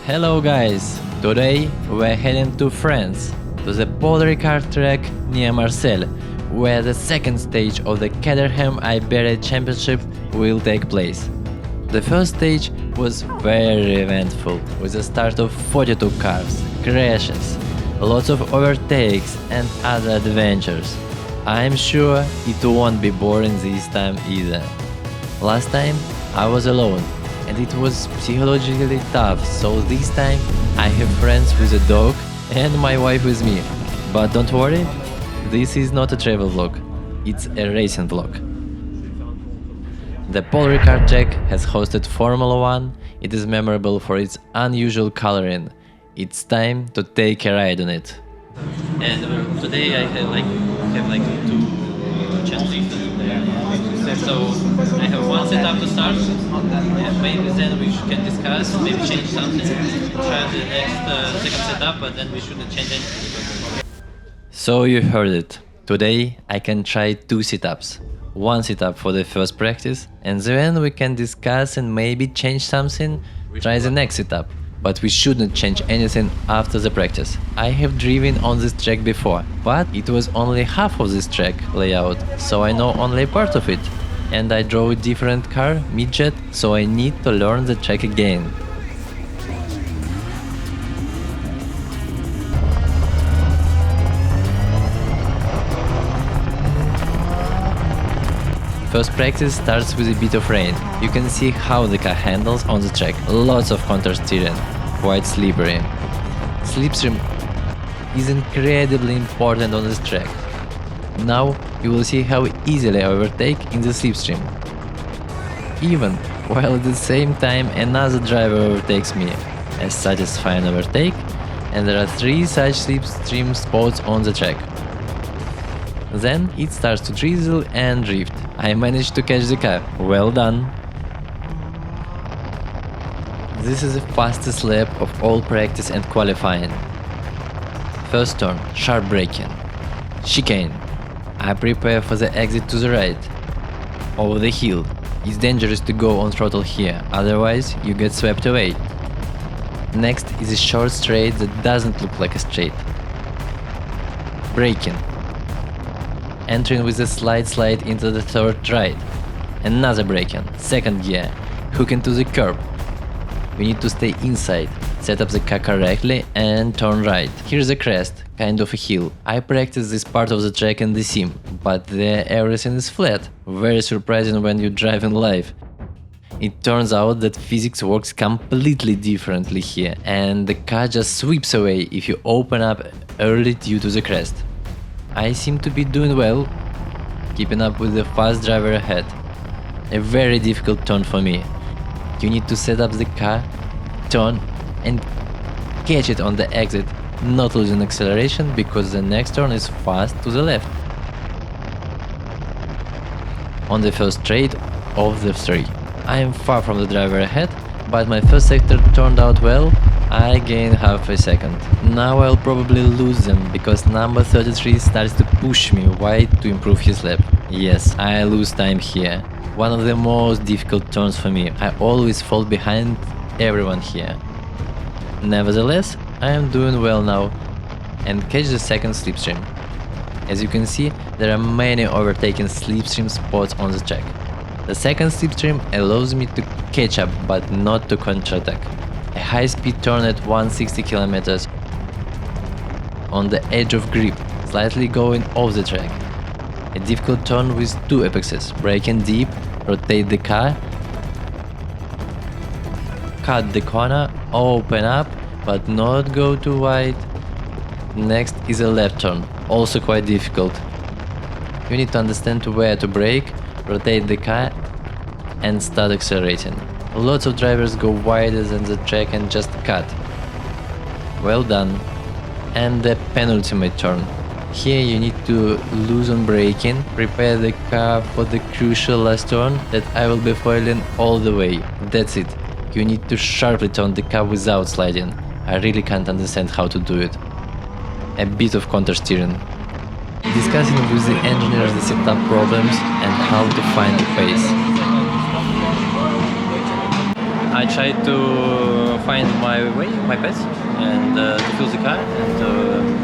Hello guys! Today we're heading to France, to the Paul Ricard track near Marseille, where the second stage of the Caterham Iberia Championship will take place. The first stage was very eventful, with a start of 42 cars, crashes, lots of overtakes and other adventures. I'm sure it won't be boring this time either. Last time I was alone and it was psychologically tough, so this time I have friends with a dog and my wife with me. But don't worry, this is not a travel vlog, it's a racing vlog. The Paul Ricard track has hosted Formula 1, it is memorable for its unusual coloring. It's time to take a ride on it. And today I have two chances. So I have one setup to start, and maybe then we can discuss, maybe change something, try the next second setup, but then we shouldn't change anything. So you heard it. Today I can try two setups. One setup for the first practice, and then we can discuss and maybe change something, try the next setup. But we shouldn't change anything after the practice. I have driven on this track before, but it was only half of this track layout, so I know only part of it. And I drove a different car, Mitjet, so I need to learn the track again. First practice starts with a bit of rain. You can see how the car handles on the track. Lots of counter steering, quite slippery. Slipstream is incredibly important on this track. Now you will see how easily I overtake in the slipstream. Even while at the same time another driver overtakes me. A satisfying overtake, and there are 3 such slipstream spots on the track. Then it starts to drizzle and drift. I managed to catch the car. Well done! This is the fastest lap of all practice and qualifying. First turn, sharp braking. Chicane. I prepare for the exit to the right. Over the hill. It's dangerous to go on throttle here, otherwise you get swept away. Next is a short straight that doesn't look like a straight. Braking. Entering with a slight slide into the third right. Another braking, second gear, hook into the curb. We need to stay inside, set up the car correctly and turn right. Here's a crest, kind of a hill. I practice this part of the track in the sim, but there everything is flat. Very surprising when you drive in live. It turns out that physics works completely differently here, and the car just sweeps away if you open up early due to the crest. I seem to be doing well, keeping up with the fast driver ahead. A very difficult turn for me. You need to set up the car, turn and catch it on the exit, not losing acceleration because the next turn is fast to the left. On the first straight of the 3. I am far from the driver ahead, but my first sector turned out well. I gained half a second. Now I'll probably lose them, because number 33 starts to push me wide to improve his lap. Yes, I lose time here. One of the most difficult turns for me. I always fall behind everyone here. Nevertheless, I am doing well now and catch the second slipstream. As you can see, there are many overtaking slipstream spots on the track. The second slipstream allows me to catch up but not to counterattack. A high-speed turn at 160 km on the edge of grip, slightly going off the track. A difficult turn with 2 apexes, braking deep, rotate the car, cut the corner, open up, but not go too wide. Next is a left turn, also quite difficult. You need to understand where to brake, rotate the car and start accelerating. Lots of drivers go wider than the track and just cut. Well done. And the penultimate turn. Here you need to lose on braking, prepare the car for the crucial last turn that I will be foiling all the way. That's it. You need to sharply turn the car without sliding. I really can't understand how to do it. A bit of counter steering. Discussing with the engineers the setup problems and how to find the pace. I tried to find my way, my path, and to feel the car and to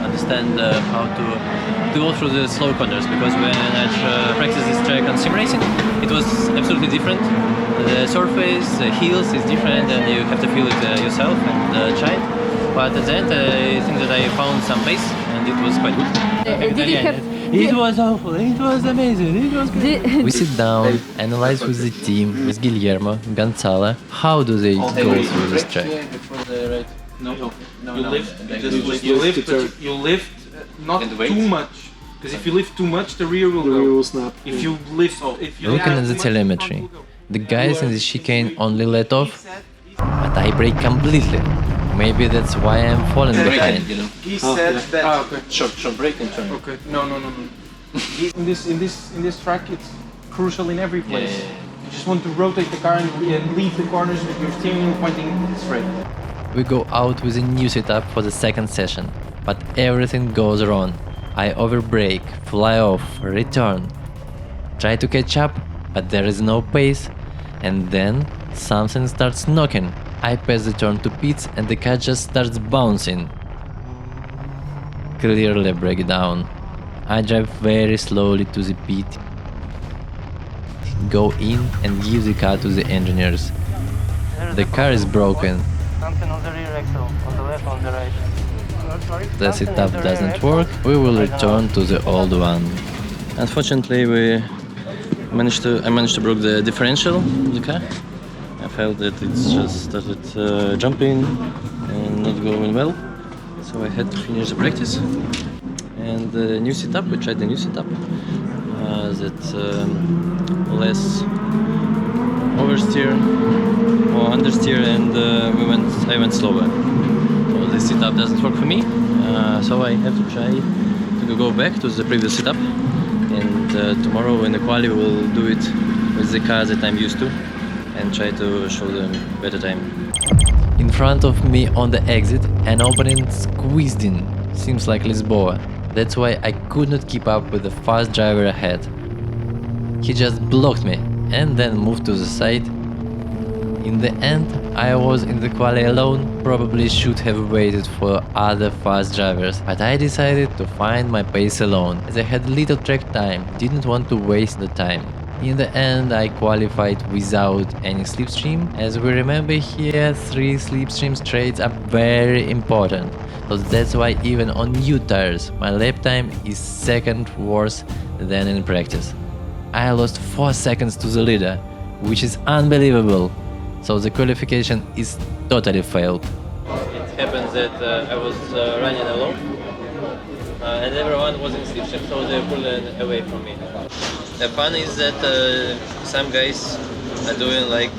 understand how to go through the slow corners. Because when I practiced this track on sim racing, it was absolutely different. The surface, the hills is different, and you have to feel it yourself and try it. But at the end, I think that I found some pace, and it was quite good. Did you have? It was awful. It was amazing. It was good. We sit down, analyze with the team, with Guillermo, Gonzalo. How do they go through this track? No. You lift, but you lift not too much. Because if you lift too much, the rear will go. Snap. If you lift, if you Looking at the telemetry, the guys in the chicane only let off, but I brake completely. Maybe that's why I'm falling behind. He said that. okay. Short break and turn. Okay. No. in this track, it's crucial in every place. You just want to rotate the car and leave the corners with your steering wheel pointing straight. We go out with a new setup for the second session, but everything goes wrong. I overbrake, fly off, return. Try to catch up, but there is no pace, and then something starts knocking. I pass the turn to pits and the car just starts bouncing. Clearly breakdown. I drive very slowly to the pit, go in and give the car to the engineers. The car is broken. Something on the rear axle, on the left, on the right. The setup doesn't work, we will return to the old one. Unfortunately, I managed to break the differential of the car. I felt that it just started jumping and not going well, so I had to finish the practice. And the new setup, we tried the new setup that less oversteer or understeer, and I went slower. So this setup doesn't work for me, so I have to try to go back to the previous setup, and tomorrow in the quali we'll do it with the car that I'm used to and try to show them better time. In front of me on the exit, an opening squeezed in, seems like Lisboa. That's why I could not keep up with the fast driver ahead. He just blocked me and then moved to the side. In the end, I was in the quali alone, probably should have waited for other fast drivers, but I decided to find my pace alone, as I had little track time, didn't want to waste the time. In the end, I qualified without any slipstream. As we remember here, 3 slipstream straights are very important, so that's why even on new tires, my lap time is second worse than in practice. I lost 4 seconds to the leader, which is unbelievable, so the qualification is totally failed. It happened that I was running alone, and everyone was in slipstream, so they pulled away from me. The fun is that some guys are doing like,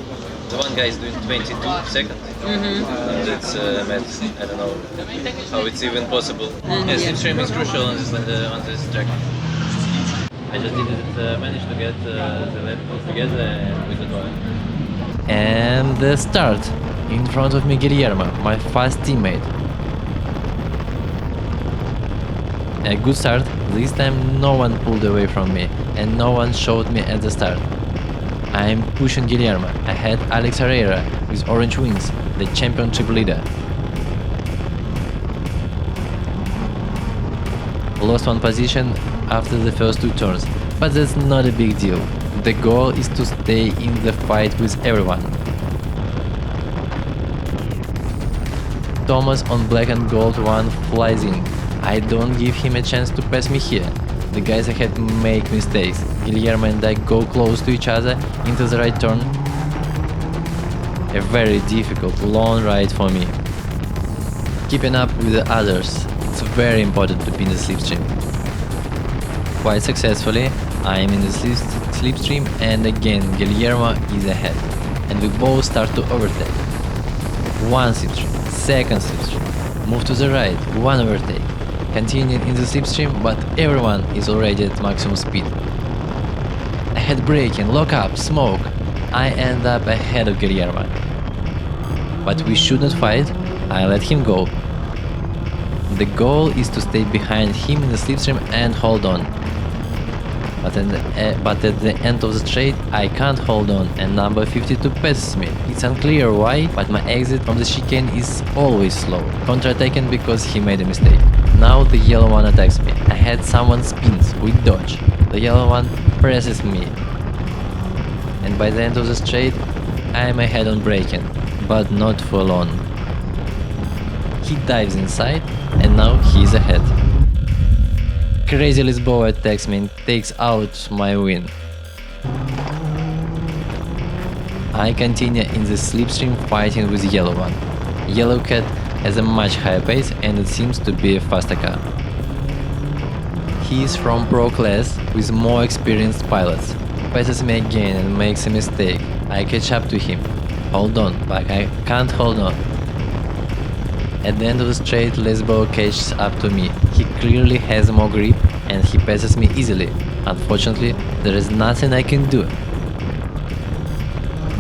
the one guy is doing 22 seconds. That's math. I don't know how it's even possible. Yeah, slipstream is crucial on this track. I just didn't manage to get the lap together with the drive. And the start. In front of me Guillermo, my fast teammate. A good start. This time no one pulled away from me and no one showed me at the start. I'm pushing Guillermo. I had Alex Herrera with orange wings, the championship leader. Lost 1 position after the first 2 turns, but that's not a big deal. The goal is to stay in the fight with everyone. Thomas on black and gold 1 flies in. I don't give him a chance to pass me here. The guys ahead make mistakes. Guillermo and I go close to each other into the right turn. A very difficult, long ride for me. Keeping up with the others, it's very important to be in the slipstream. Quite successfully, I am in the slipstream, and again Guillermo is ahead, and we both start to overtake. 1 slipstream, 2nd slipstream, move to the right, 1 overtake. Continuing in the slipstream, but everyone is already at maximum speed. Ahead braking, lock up, smoke. I end up ahead of Guillermo. But we should not fight, I let him go. The goal is to stay behind him in the slipstream and hold on. but at the end of the straight I can't hold on and number 52 passes me. It's unclear why, but my exit from the chicane is always slow, counter-taken because he made a mistake. Now the yellow one attacks me. I had someone spins with dodge. The yellow one presses me, and by the end of the straight I am ahead on braking, but not for long. He dives inside and now he is ahead. Crazy Lisboa attacks me and takes out my win. I continue in the slipstream fighting with yellow one. Yellow cat has a much higher pace and it seems to be a faster car. He is from pro class with more experienced pilots. Passes me again and makes a mistake. I catch up to him. Hold on, but I can't hold on. At the end of the straight, Lisboa catches up to me. He clearly has more grip and he passes me easily. Unfortunately, there is nothing I can do.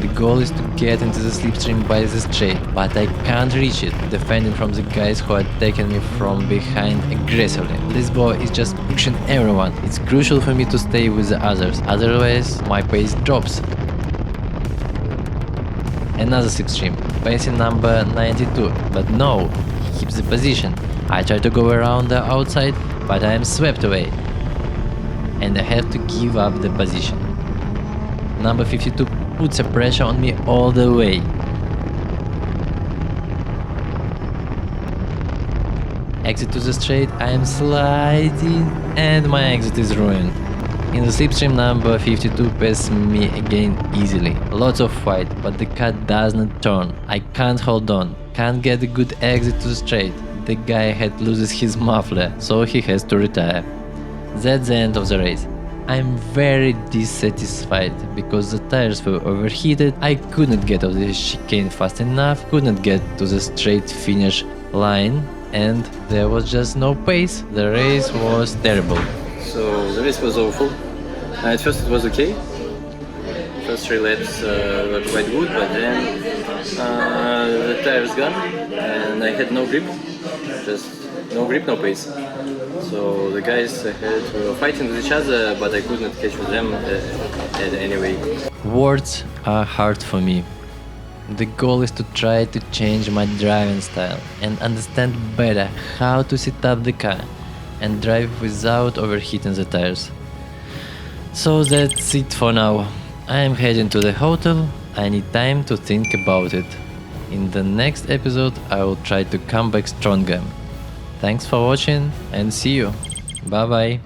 The goal is to get into the slipstream by the straight, but I can't reach it, defending from the guys who are taking me from behind aggressively. Lisboa is just pushing everyone. It's crucial for me to stay with the others, otherwise my pace drops. Another slipstream, pacing number 92, but no, he keeps the position. I try to go around the outside, but I am swept away, and I have to give up the position. Number 52 puts a pressure on me all the way. Exit to the straight, I am sliding, and my exit is ruined. In the slipstream, number 52 passes me again easily. Lots of fight, but the car does not turn. I can't hold on, can't get a good exit to the straight. The guy ahead loses his muffler, so he has to retire. That's the end of the race. I'm very dissatisfied because the tires were overheated, I couldn't get off the chicane fast enough, couldn't get to the straight finish line, and there was just no pace. The race was terrible. So the race was awful. At first it was okay. First 3 laps were quite good, but then the tires gone and I had no grip. Just no grip, no pace. So the guys ahead were fighting with each other, but I couldn't catch with them anyway. Words are hard for me. The goal is to try to change my driving style and understand better how to set up the car and drive without overheating the tires. So that's it for now. I am heading to the hotel. I need time to think about it. In the next episode I will try to come back stronger. Thanks for watching and see you. Bye bye.